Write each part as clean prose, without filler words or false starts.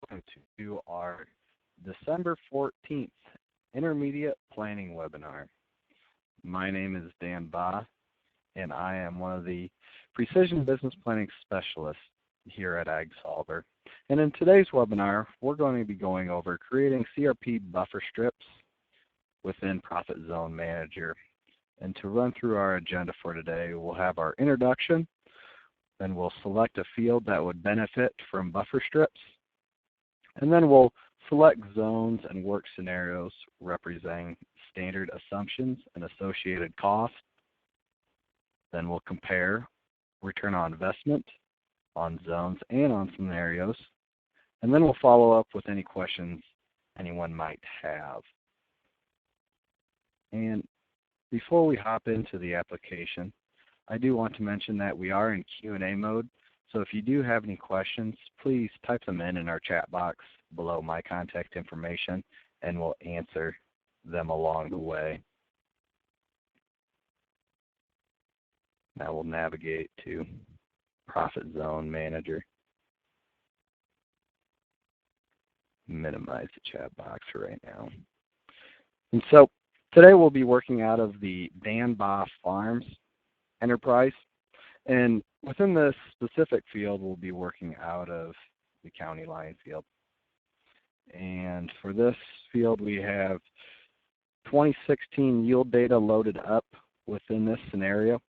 welcome to our December 14th Intermediate Planning webinar. My name is Dan Ba, and I am one of the Precision Business Planning Specialists here at AgSolver. And in today's webinar, we're going to be going over creating CRP buffer strips within Profit Zone Manager. And to run through our agenda for today, we'll have our introduction, then we'll select a field that would benefit from buffer strips, and then we'll select zones and work scenarios representing standard assumptions and associated costs. Then we'll compare return on investment on zones and on scenarios, and then we'll follow up with any questions anyone might have. And before we hop into the application, I do want to mention that we are in Q&A mode, so if you do have any questions, please type them in our chat box below my contact information, and we'll answer them along the way. Now we'll navigate to Profit Zone Manager. Minimize the chat box right now. And so today we'll be working out of the Dan Ba Farms enterprise, and within this specific field we'll be working out of the county line field. And for this field we have 2016 yield data loaded up within this scenario,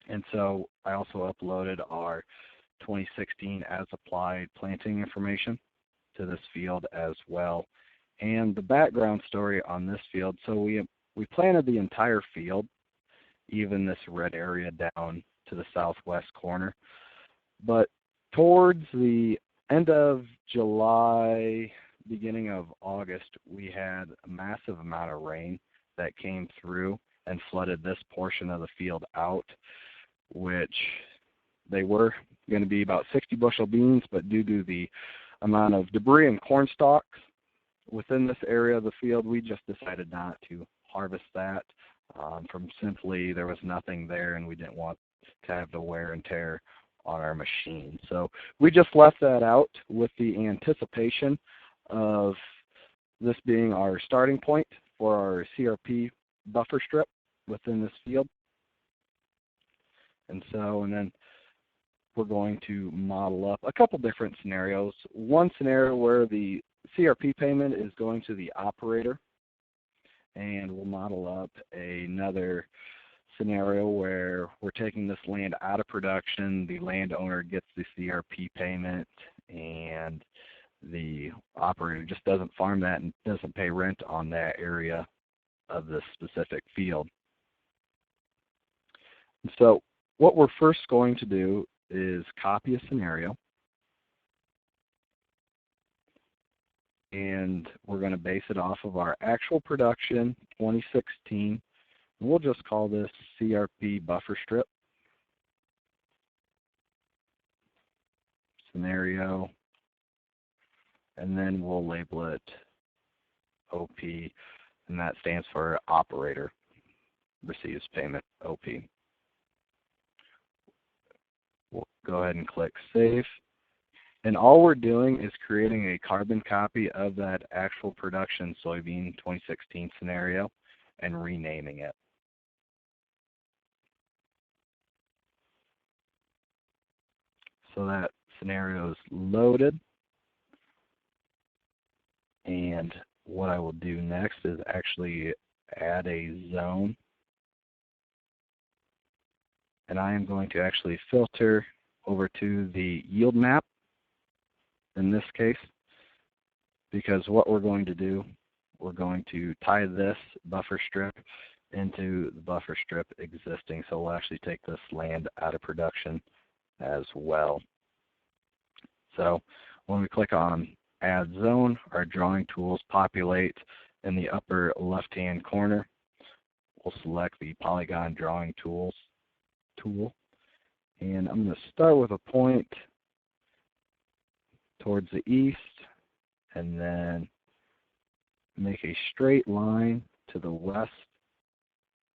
and so I also uploaded our 2016 as applied planting information to this field as well. And the background story on this field, so we planted the entire field, even this red area down to the southwest corner. But towards the end of July, beginning of August, we had a massive amount of rain that came through and flooded this portion of the field out, which they were going to be about 60 bushel beans, but due to the amount of debris and corn stalks within this area of the field, we just decided not to harvest that. From simply there was nothing there, and we didn't want to have the wear and tear on our machine. So we just left that out with the anticipation of this being our starting point for our CRP buffer strip within this field. And then we're going to model up a couple different scenarios. One scenario where the CRP payment is going to the operator, and we'll model up another scenario where we're taking this land out of production, the landowner gets the CRP payment, and the operator just doesn't farm that and doesn't pay rent on that area of this specific field. So what we're first going to do is copy a scenario, and we're going to base it off of our actual production 2016. We'll just call this CRP buffer strip scenario, and then we'll label it OP, and that stands for operator receives payment, OP. We'll go ahead and click Save. And all we're doing is creating a carbon copy of that actual production soybean 2016 scenario and renaming it. So that scenario is loaded. And what I will do next is actually add a zone. And I am going to actually filter over to the yield map in this case, because what we're going to do, we're going to tie this buffer strip into the buffer strip existing. So we'll actually take this land out of production as well. So when we click on Add Zone, our drawing tools populate in the upper left-hand corner. We'll select the Polygon Drawing Tool, and I'm going to start with a point towards the east, and then make a straight line to the west,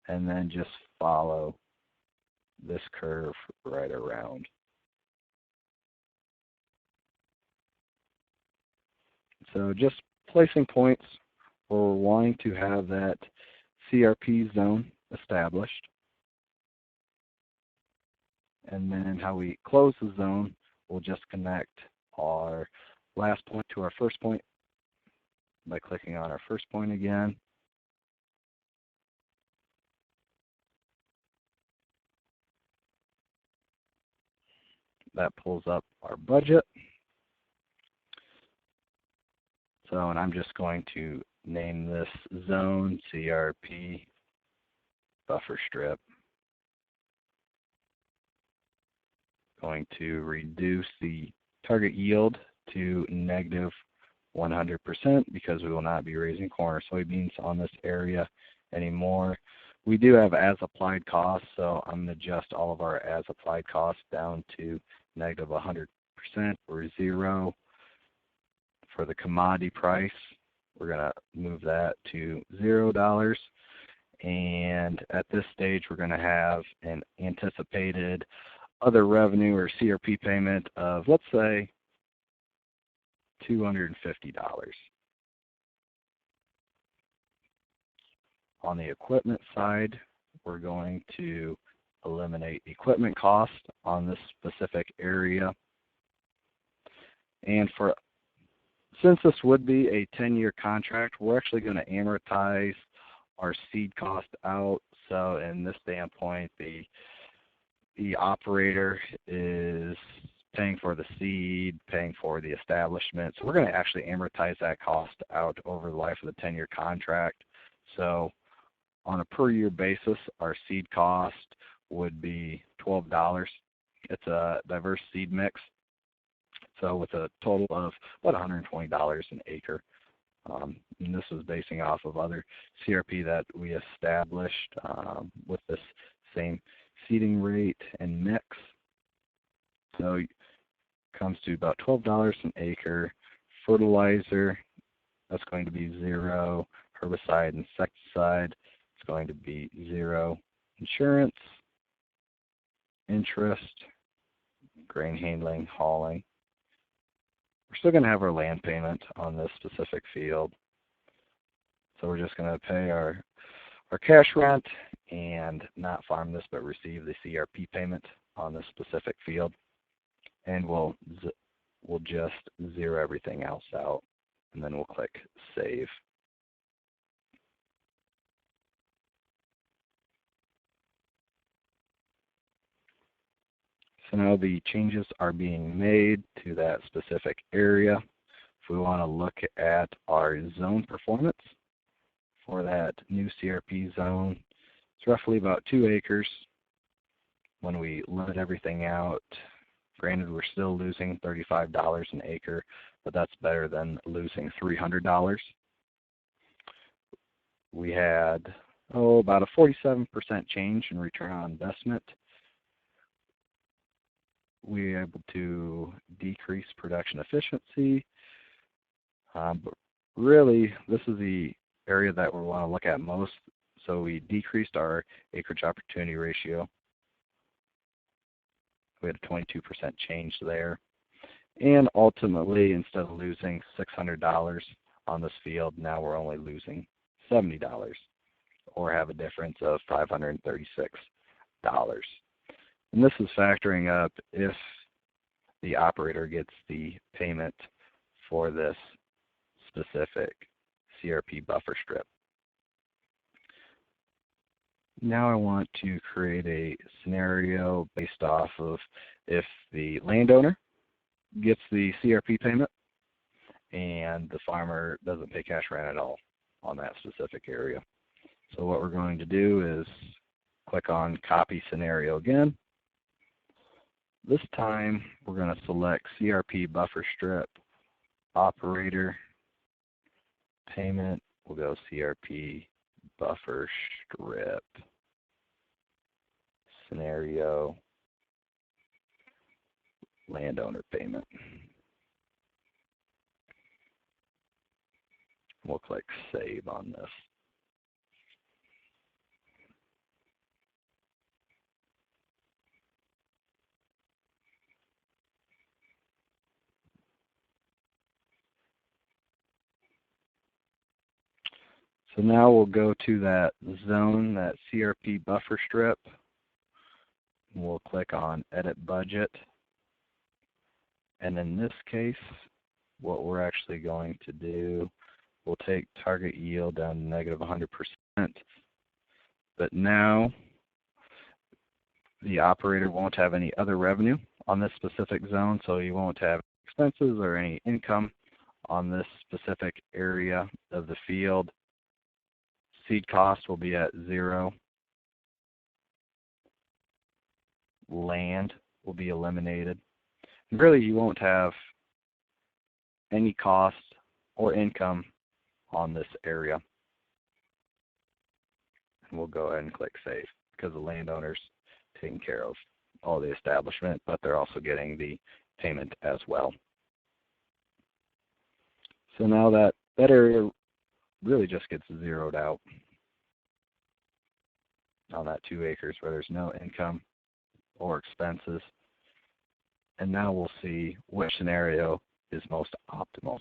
and then just follow this curve right around. So just placing points where we're wanting to have that CRP zone established. And then how we close the zone, we'll just connect our last point to our first point by clicking on our first point again. That pulls up our budget. So, and I'm just going to name this zone CRP buffer strip. Going to reduce the target yield to negative 100% because we will not be raising corn or soybeans on this area anymore. We do have as applied costs, so I'm going to adjust all of our as applied costs down to negative 100% or 0. For the commodity price, we're going to move that to $0. And at this stage, we're going to have an anticipated other revenue or CRP payment of, let's say, $250. On the equipment side, we're going to eliminate equipment cost on this specific area. And since this would be a 10-year contract, we're actually going to amortize our seed cost out. So in this standpoint, the operator is paying for the seed, paying for the establishment. So we're going to actually amortize that cost out over the life of the 10-year contract. So on a per year basis, our seed cost would be $12. It's a diverse seed mix. So with a total of about $120 an acre. And this is basing off of other CRP that we established with this same seeding rate and mix. So it comes to about $12 an acre. Fertilizer, that's going to be 0. Herbicide, insecticide, it's going to be 0. Insurance, interest, grain handling, hauling. We're still going to have our land payment on this specific field. So we're just going to pay our cash rent and not farm this but receive the CRP payment on this specific field. And we'll just zero everything else out, and then we'll click Save. So now the changes are being made to that specific area. If we want to look at our zone performance for that new CRP zone, it's roughly about 2 acres. When we limit everything out, granted we're still losing $35 an acre, but that's better than losing $300. We had about a 47% change in return on investment. We were able to decrease production efficiency, but really this is the area that we want to look at most. So we decreased our acreage opportunity ratio. We had a 22% change there. And ultimately, instead of losing $600 on this field, now we're only losing $70, or have a difference of $536. And this is factoring up if the operator gets the payment for this specific CRP buffer strip. Now I want to create a scenario based off of if the landowner gets the CRP payment and the farmer doesn't pay cash rent at all on that specific area. So what we're going to do is click on Copy Scenario again. This time we're going to select CRP buffer strip, operator, payment. We'll go CRP buffer strip, scenario, landowner payment. We'll click Save on this. So now we'll go to that zone, that CRP buffer strip. We'll click on Edit Budget. And in this case, what we're actually going to do, we'll take target yield down to negative 100%. But now the operator won't have any other revenue on this specific zone, so you won't have expenses or any income on this specific area of the field. Seed cost will be at 0. Land will be eliminated. And really, you won't have any cost or income on this area. And we'll go ahead and click Save because the landowner's taking care of all the establishment, but they're also getting the payment as well. So now that area really just gets zeroed out on that 2 acres where there's no income or expenses. And now we'll see which scenario is most optimal.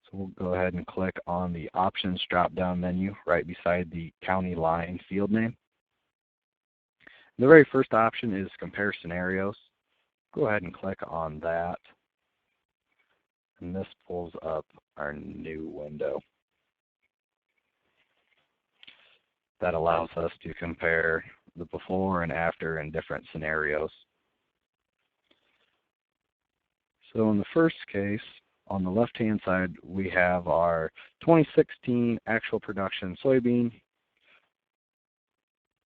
So we'll go ahead and click on the Options drop-down menu right beside the county line field name. The very first option is Compare Scenarios. Go ahead and click on that. And this pulls up our new window. That allows us to compare the before and after in different scenarios. So in the first case, on the left-hand side, we have our 2016 actual production soybean,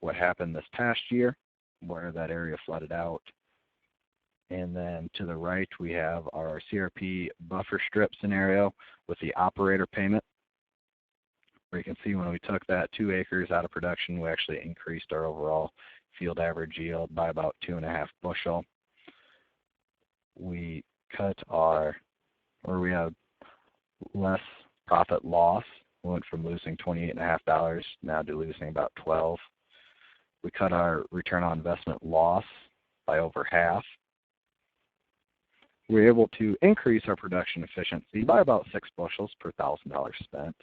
what happened this past year, where that area flooded out. And then to the right, we have our CRP buffer strip scenario with the operator payment, where you can see when we took that 2 acres out of production, we actually increased our overall field average yield by about 2.5 bushel. We we had less profit loss. We went from losing $28.50 now to losing about $12. We cut our return on investment loss by over half. We were able to increase our production efficiency by about 6 bushels per $1,000 spent.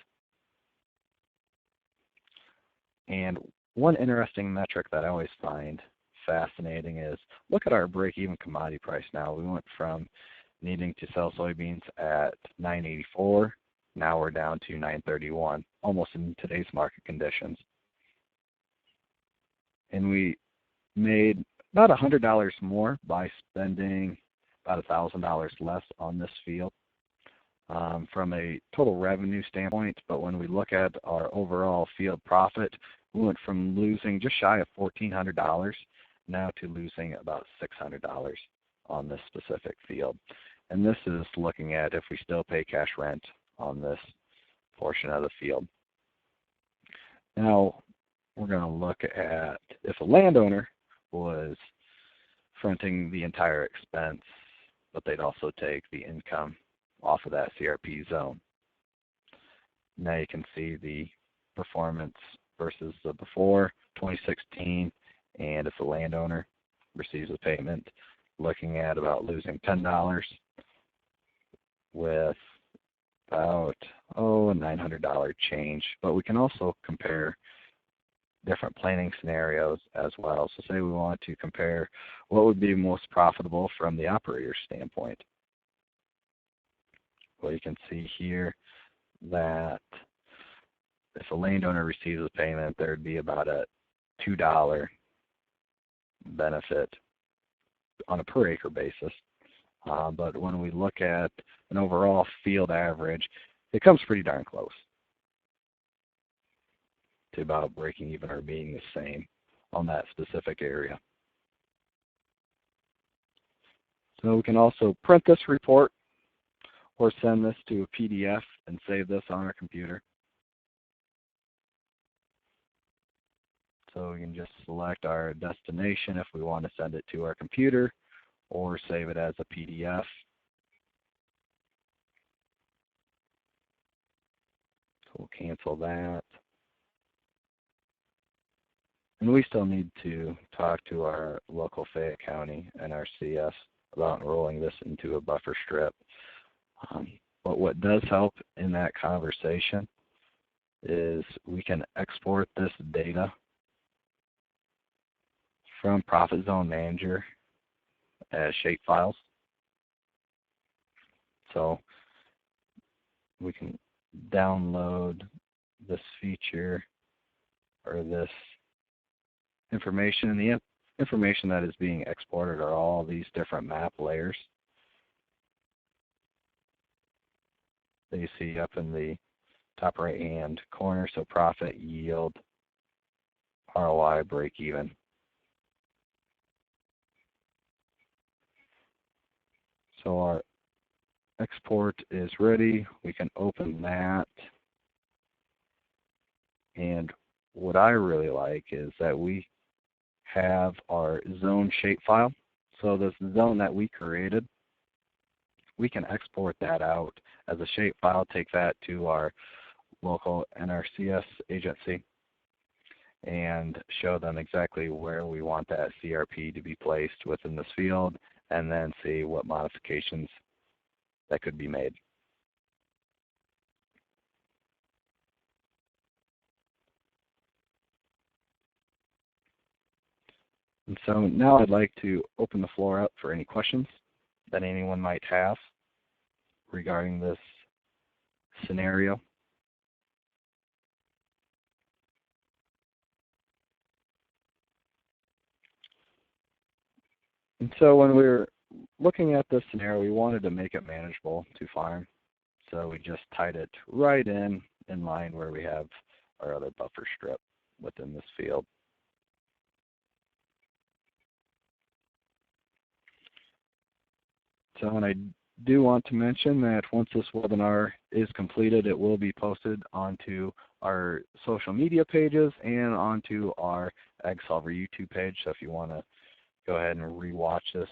And one interesting metric that I always find fascinating is look at our break-even commodity price now. We went from needing to sell soybeans at $9.84. Now we're down to $9.31, almost in today's market conditions. And we made about $100 more by spending about $1,000 less on this field from a total revenue standpoint. But when we look at our overall field profit, we went from losing just shy of $1,400 now to losing about $600 on this specific field. And this is looking at if we still pay cash rent on this portion of the field. Now we're going to look at if a landowner was fronting the entire expense, but they'd also take the income off of that CRP zone. Now you can see the performance versus the before 2016, and if the landowner receives a payment, looking at about losing $10 with about a $900 change. But we can also compare different planning scenarios as well. So say we want to compare what would be most profitable from the operator's standpoint. Well, you can see here that if a landowner receives a payment, there would be about a $2 benefit on a per acre basis. But when we look at an overall field average, it comes pretty darn close to about breaking even or being the same on that specific area. So we can also print this report or send this to a PDF and save this on our computer. So we can just select our destination if we want to send it to our computer or save it as a PDF. So we'll cancel that. And we still need to talk to our local Fayette County NRCS about enrolling this into a buffer strip. But what does help in that conversation is we can export this data from Profit Zone Manager as shape files. So we can download this feature or this information, and the information that is being exported are all these different map layers that you see up in the top right hand corner. So profit, yield, ROI, break even. So our export is ready. We can open that. And what I really like is that we have our zone shapefile. So this zone that we created, we can export that out as a shapefile, take that to our local NRCS agency and show them exactly where we want that CRP to be placed within this field, and then see what modifications that could be made. And so now I'd like to open the floor up for any questions that anyone might have regarding this scenario. And so when we were looking at this scenario, we wanted to make it manageable to farm. So we just tied it right in line where we have our other buffer strip within this field. So, and I do want to mention that once this webinar is completed, it will be posted onto our social media pages and onto our AgSolver YouTube page. So if you want to go ahead and rewatch this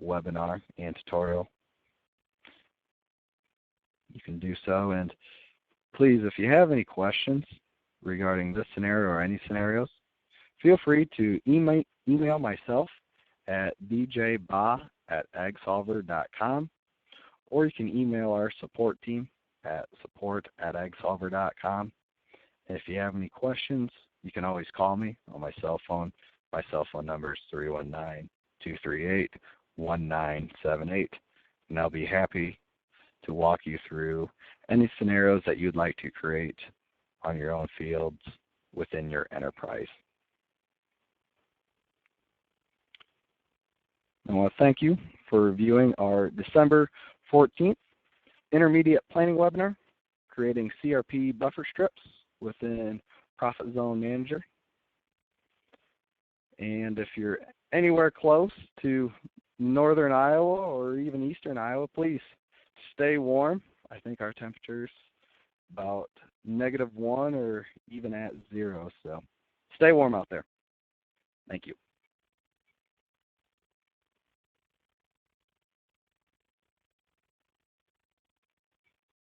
webinar and tutorial, you can do so. And please, if you have any questions regarding this scenario or any scenarios, feel free to email myself at djba@agsolver.com, or you can email our support team at support@agsolver.com. And if you have any questions, you can always call me on my cell phone. My cell phone number is 319-238-1978, and I'll be happy to walk you through any scenarios that you'd like to create on your own fields within your enterprise. I want to thank you for viewing our December 14th Intermediate Planning webinar, Creating CRP Buffer Strips within Profit Zone Manager. And if you're anywhere close to northern Iowa or even eastern Iowa, please stay warm. I think our temperature's about -1 or even at 0, so stay warm out there. Thank you.